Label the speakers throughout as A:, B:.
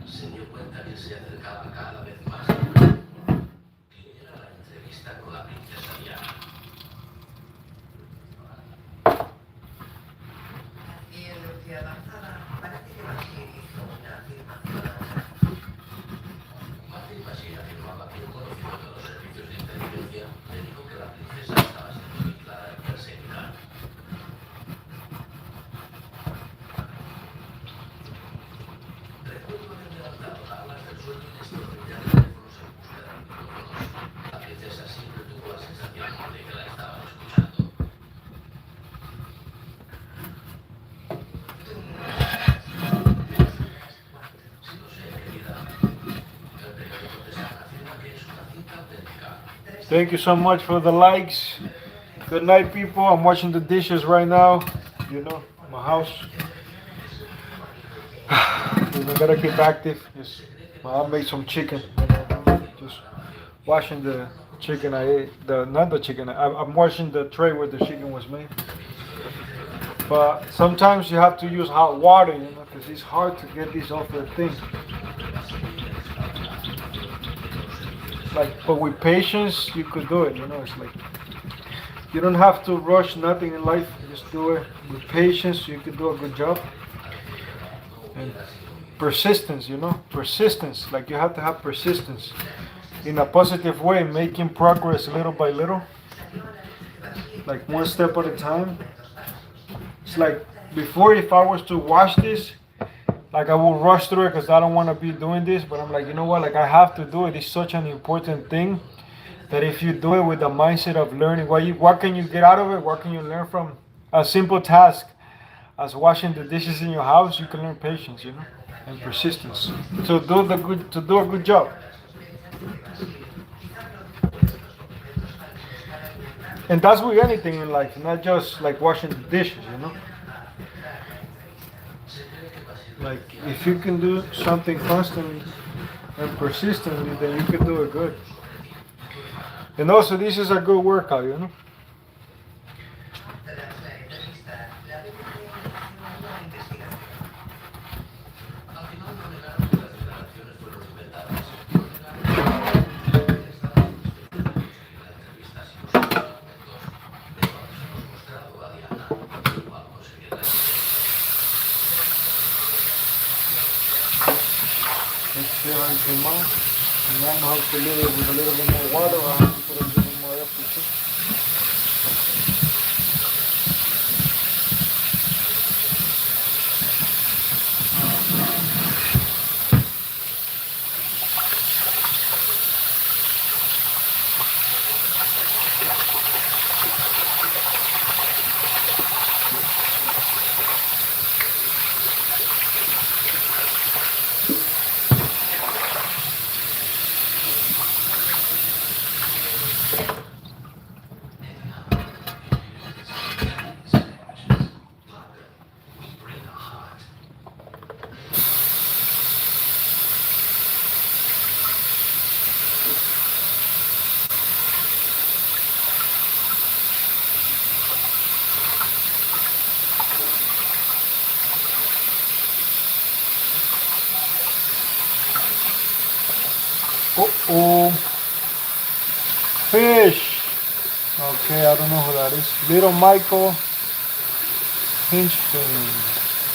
A: se dio cuenta que se acercaba cada vez más que era la entrevista con la princesa Diana.
B: Y en lo que avanzaba, parece que Bashir hizo una afirmación.
A: Martin Bashir afirmaba que un conocido de los servicios de inteligencia le dijo que la princesa estaba siendo vigilada y perseguida. Recuerdo haber levantado tablas del sueño y destornillar teléfonos en búsqueda de micrófonos. La princesa siempre tuvo la sensación de que la estaban escuchando. Sí lo sé, querida. El periódico de San afirma que es una cinta auténtica.
C: Thank you so much for the likes. Good night, people. I'm washing the dishes right now. You know, my house. I gotta keep active. Just, I made some chicken. Just washing the chicken I ate. Not the chicken. I'm washing the tray where the chicken was made. But sometimes you have to use hot water, because it's hard to get this off the thing. But with patience, you could do it. It's like you don't have to rush nothing in life. Just do it with patience. You can do a good job. And persistence, persistence. Like you have to have persistence in a positive way, making progress little by little, like one step at a time. It's like before, if I was to watch this, like I will rush through it because I don't want to be doing this, but I'm like, you know what, like I have to do it. It's such an important thing that if you do it with the mindset of learning, what can you get out of it? What can you learn from a simple task as washing the dishes in your house? You can learn patience, and persistence to do a good job. And that's with anything in life, not just like washing the dishes, Like if you can do something constantly and persistently, then you can do it good. And also, this is a good workout, Let's see how it came out. And I'm going to have to leave it with a little bit more water. I have to put a little bit more effort too. Uh-oh. Fish. Okay, I don't know who that is. Little Michael Hinchton.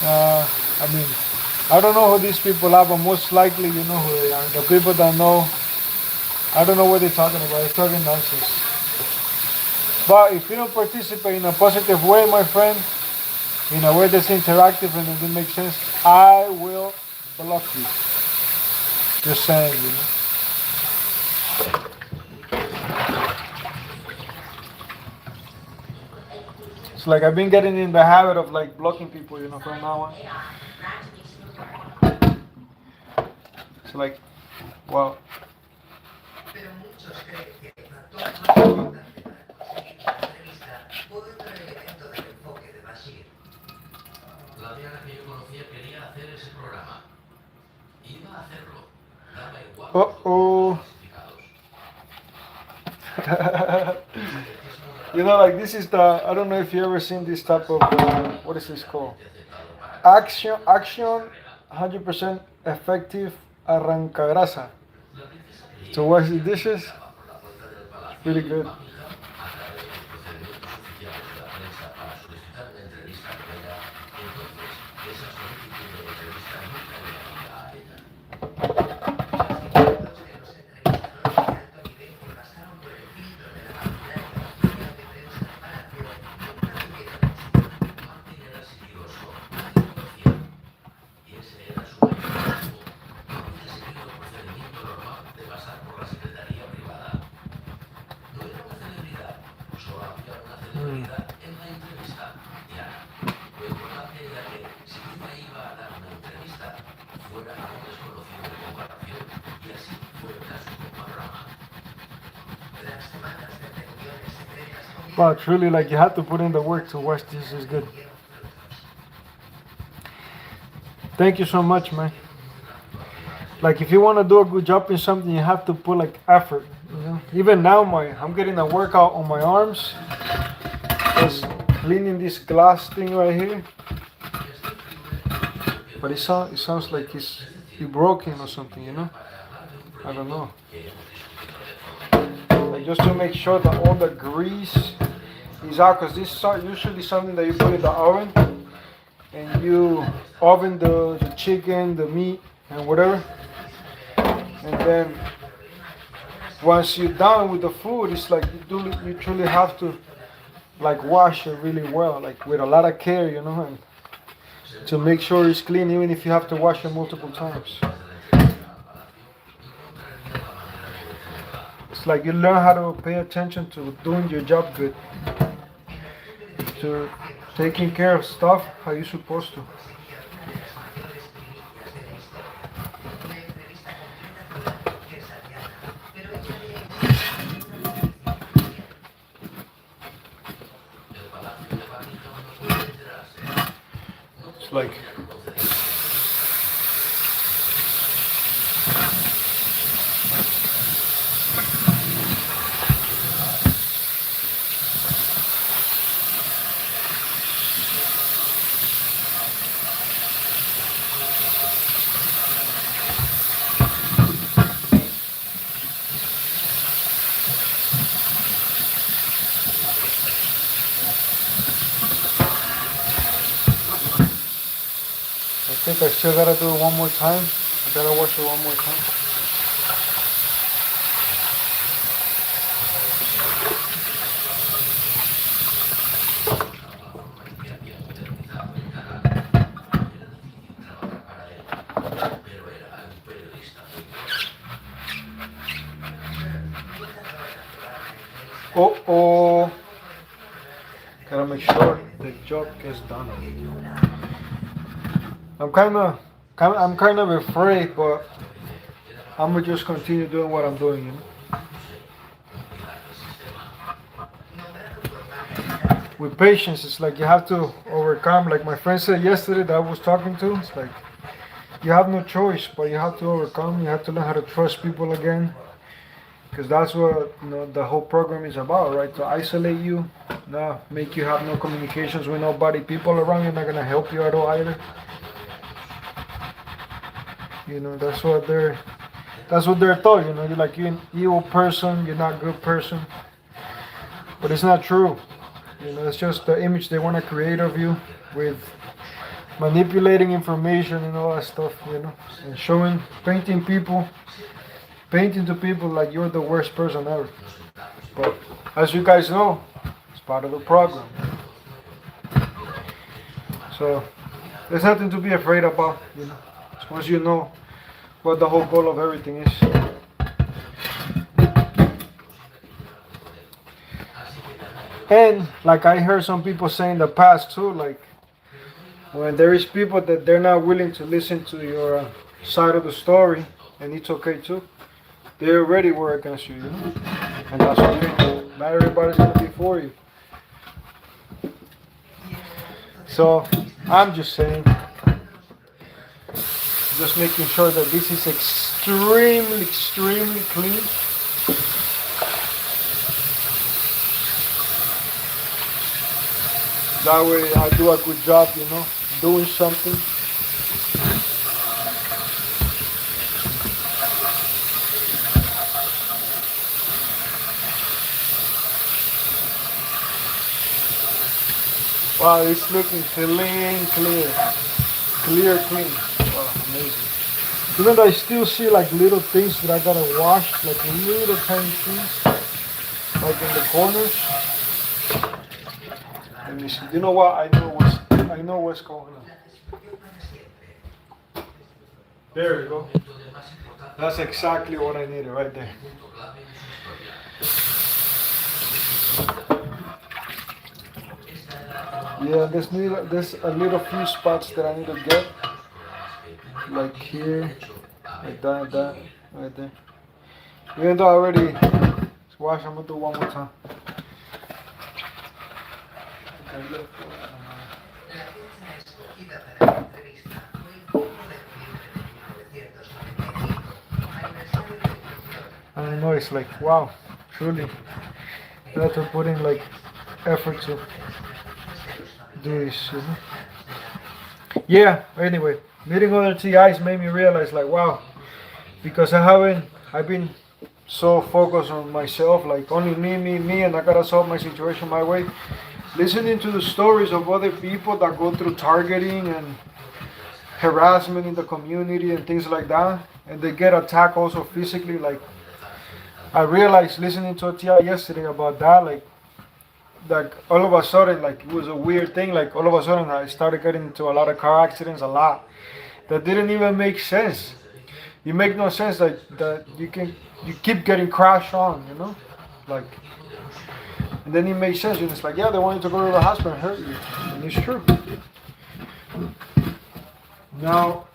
C: I don't know who these people are, but most likely you know who they are. The people that know, I don't know what they're talking about. They're talking nonsense. But if you don't participate in a positive way, my friend, in a way that's interactive and that makes sense, I will block you. Just saying, It's like I've been getting in the habit of like blocking people, from now on. It's like, well.
A: La Diana que yo conocía quería hacer ese programa. Iba a hacerlo. Daba igual
C: Uh-oh. Like this is I don't know if you ever seen this type of, what is this called? Action 100% effective arrancagrasa to wash the dishes. It's pretty good. Wow, truly, like you have to put in the work to wash this is good. Thank you so much, man. Like if you want to do a good job in something, you have to put like effort. You know, even now, I'm getting a workout on my arms. Just cleaning this glass thing right here. But it sounds like it's broken or something. You know, I don't know. Like just to make sure that all the grease is out, because this is usually something that you put in the oven and you oven the chicken, the meat, and whatever. And then once you're done with the food, it's like you truly have to like wash it really well, like with a lot of care, you know, and to make sure it's clean, even if you have to wash it multiple times. It's like you learn how to pay attention to doing your job good, to taking care of stuff how you're supposed to. It's like I think I still gotta do it one more time. I gotta wash it one more time. Oh, gotta make sure the job gets done. I'm kind of afraid, but I'm gonna just continue doing what I'm doing. You know? With patience, it's like you have to overcome. Like my friend said yesterday that I was talking to, it's like you have no choice, but you have to overcome. You have to learn how to trust people again, because that's what the whole program is about, right? To isolate you, not make you have no communications with nobody. People around you are not gonna help you at all either. You know, that's what they're taught. You know, you're like you're an evil person, you're not a good person, but it's not true. You know, it's just the image they want to create of you with manipulating information and all that stuff. You know, and painting to people like you're the worst person ever. But as you guys know, it's part of the program. So there's nothing to be afraid about. You know, once you know what the whole goal of everything is. And like I heard some people say in the past too, like when there is people that they're not willing to listen to your side of the story, and it's okay too. They already were against you, you know, and that's okay. Not everybody's gonna be for you. So I'm just saying, just making sure that this is extremely clean. That way I do a good job, you know, doing something. Wow, it's looking clean, clear. Clear, clean. Wow, amazing. Even though I still see like little things that I gotta wash, like little tiny things, like in the corners. Let me see. You know what? I know what's going on. There you go. That's exactly what I needed right there. Yeah, there's a little few spots that I need to get, like here, like that, right there. Even though I already washed, I'm gonna do one more time. Okay, look.
B: La fecha escogida para la entrevista fue el 1 de noviembre de 1995, aniversario de función.
C: I know it's like wow, truly. You have to put in like effort to do this, you know? Yeah, anyway, meeting other TIs made me realize like wow, because I've been so focused on myself, like only me, and I gotta solve my situation my way. Listening to the stories of other people that go through targeting and harassment in the community and things like that, and they get attacked also physically, like I realized listening to a TI yesterday about that, like all of a sudden, like it was a weird thing. Like all of a sudden, I started getting into a lot of car accidents, a lot that didn't even make sense. It make no sense that you keep getting crashed on, you know, like. And then it makes sense. And it's like, yeah, they want you to go to the hospital and hurt you, and it's true. Now,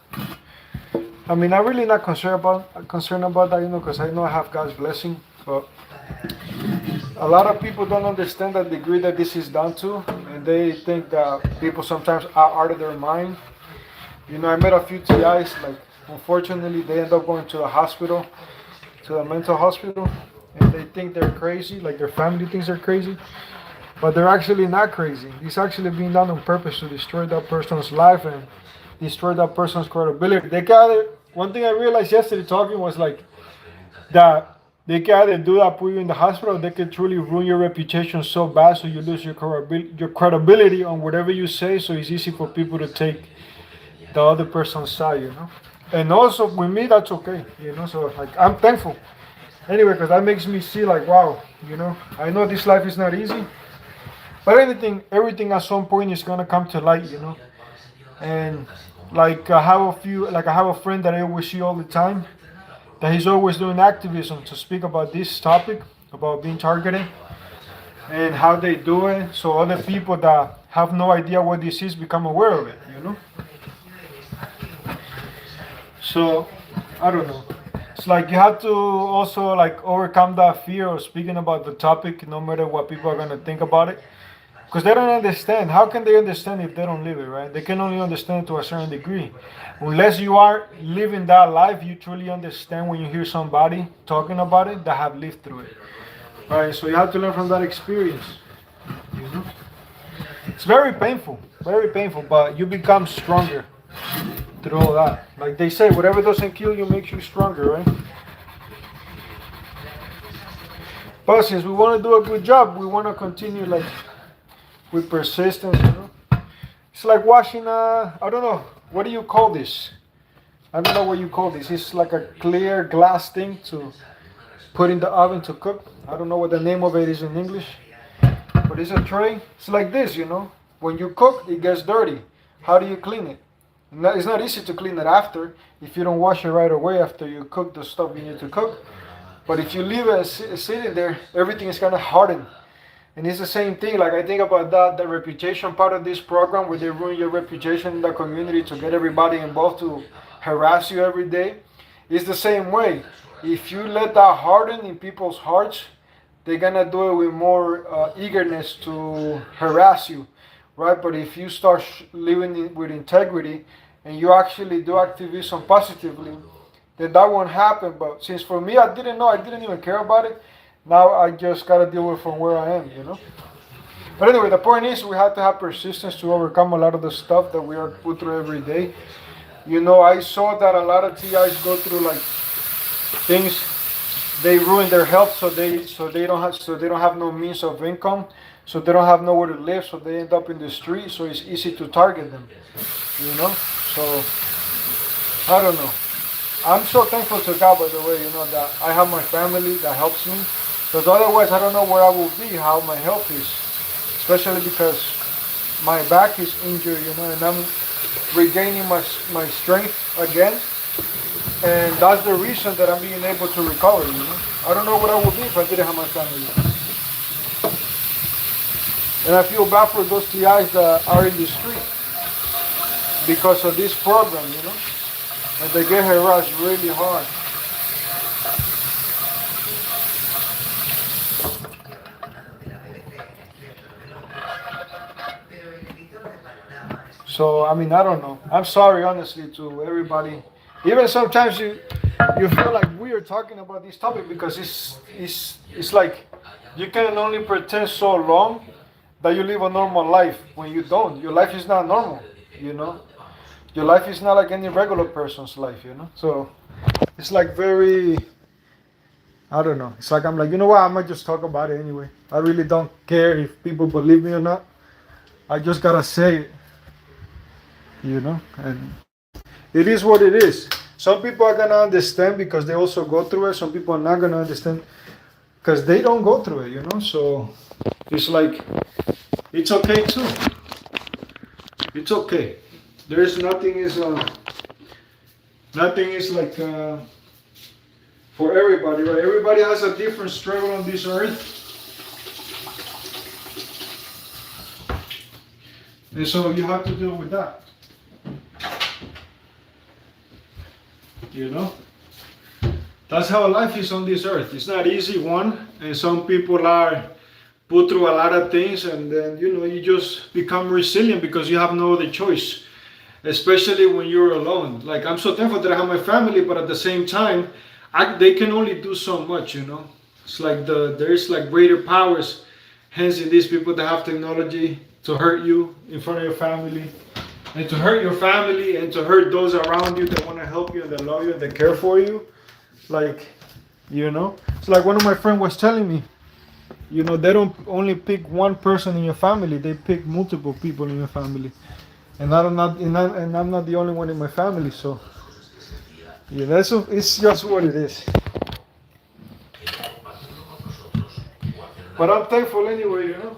C: I mean, I'm really not concerned about that, you know, because I know I have God's blessing, but. A lot of people don't understand the degree that this is done to, and they think that people sometimes are out of their mind. You know, I met a few TIs, like, unfortunately, they end up going to the hospital, to the mental hospital, and they think they're crazy, like their family thinks they're crazy, but they're actually not crazy. It's actually being done on purpose to destroy that person's life and destroy that person's credibility. One thing I realized yesterday talking was like, that they can either do that, put you in the hospital, they can truly ruin your reputation so bad so you lose your credibility on whatever you say, so it's easy for people to take the other person's side, you know. And also with me, that's okay, you know, so like I'm thankful. Anyway, because that makes me see like, wow, you know, I know this life is not easy, but everything at some point is gonna come to light, you know. And like I have a friend that I always see all the time, that he's always doing activism to speak about this topic, about being targeted, and how they do it, so other people that have no idea what this is become aware of it, you know? So, I don't know. It's like you have to also like overcome that fear of speaking about the topic, no matter what people are gonna think about it. Because they don't understand. How can they understand if they don't live it, right? They can only understand to a certain degree. Unless you are living that life, you truly understand when you hear somebody talking about it that have lived through it. Right? So you have to learn from that experience. You know? It's very painful, but you become stronger through all that. Like they say, whatever doesn't kill you makes you stronger, right? But since we want to do a good job, we want to continue like with persistence, you know. It's like washing I don't know, what do you call this? I don't know what you call this. It's like a clear glass thing to put in the oven to cook. I don't know what the name of it is in English, but it's a tray. It's like this, you know. When you cook, it gets dirty. How do you clean it? It's not easy to clean it after if you don't wash it right away after you cook the stuff you need to cook. But if you leave it sitting there, everything is gonna harden. And it's the same thing, like I think about that, the reputation part of this program where they ruin your reputation in the community to get everybody involved to harass you every day. It's the same way. If you let that harden in people's hearts, they're gonna do it with more eagerness to harass you, right? But if you start living with integrity and you actually do activism positively, then that won't happen. But since for me, I didn't know, I didn't even care about it. Now I just gotta deal with from where I am, you know. But anyway, the point is we have to have persistence to overcome a lot of the stuff that we are put through every day. You know, I saw that a lot of TIs go through like things. They ruin their health, so they don't have no means of income. so they don't have nowhere to live, so they end up in the street, so it's easy to target them, you know. So I don't know. I'm so thankful to God, by the way, you know, that I have my family that helps me, because otherwise I don't know where I will be, how my health is, especially because my back is injured, you know, and I'm regaining my strength again, and that's the reason that I'm being able to recover, you know. I don't know what I would be if I didn't have my family. And I feel bad for those TIs that are in the street because of this program, you know. And they get harassed really hard. So I mean, I don't know. I'm sorry, honestly, to everybody. Even sometimes you feel like we are talking about this topic because it's like you can only pretend so long that you live a normal life when you don't. Your life is not normal, you know. Your life is not like any regular person's life, you know. So it's like very, I don't know. It's like I'm like, you know what? I might just talk about it anyway. I really don't care if people believe me or not. I just gotta say it, you know. And it is what it is. Some people are gonna understand because they also go through it. Some people are not gonna understand because they don't go through it, you know. So it's like it's okay too. It's okay. There is nothing is like for everybody, right? Everybody has a different struggle on this earth, and so you have to deal with that. You know, that's how life is on this earth. It's not easy, one, and some people are put through a lot of things, and then you know you just become resilient because you have no other choice. Especially when you're alone. Like I'm so thankful that I have my family, but at the same time, they can only do so much, you know. It's like there's like greater powers, hence in these people that have technology to hurt you in front of your family, and to hurt your family, and to hurt those around you that want to help you and that love you and that care for you. Like, you know, it's like one of my friends was telling me, you know, they don't only pick one person in your family; they pick multiple people in your family. And I'm not the only one in my family, so yeah, it's just what it is. But I'm thankful anyway, you know.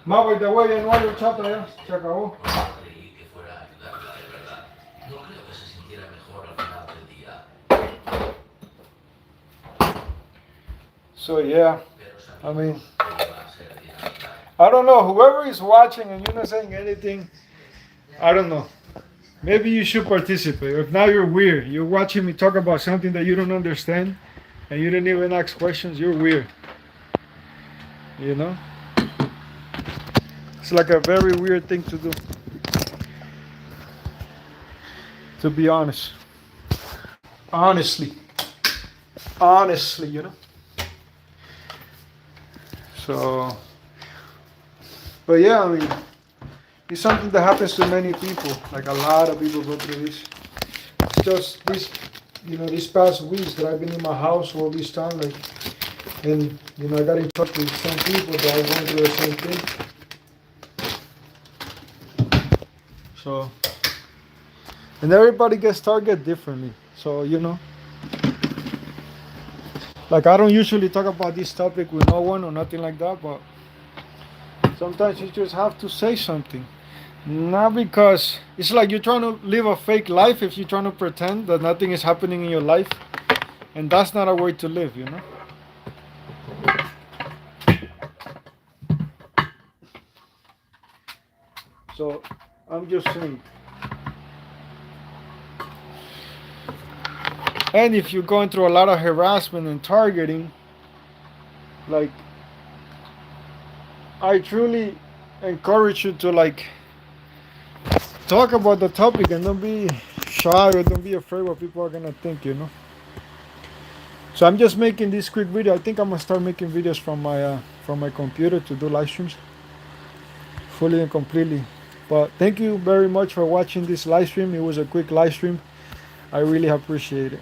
C: Ma, by the way, ya no hay horchata ya, se acabó. So yeah, I mean, I don't know. Whoever is watching and you're not saying anything, I don't know. Maybe you should participate. If now you're weird, you're watching me talk about something that you don't understand, and you didn't even ask questions. You're weird. You know. It's like a very weird thing to do. To be honest. Honestly, you know. So. But yeah, I mean, it's something that happens to many people. Like a lot of people go through this. It's just this, you know, these past weeks that I've been in my house all this time, like, and you know, I got in touch with some people that are going through the same thing. So, and everybody gets targeted differently. So you know, like I don't usually talk about this topic with no one or nothing like that, but sometimes you just have to say something. Not because it's like you're trying to live a fake life if you're trying to pretend that nothing is happening in your life. And that's not a way to live, you know? So I'm just saying. And if you're going through a lot of harassment and targeting, like, I truly encourage you to like talk about the topic and don't be shy or don't be afraid what people are gonna think, you know. So I'm just making this quick video. I think I'm gonna start making videos from my computer to do live streams, fully and completely. But thank you very much for watching this live stream. It was a quick live stream. I really appreciate it.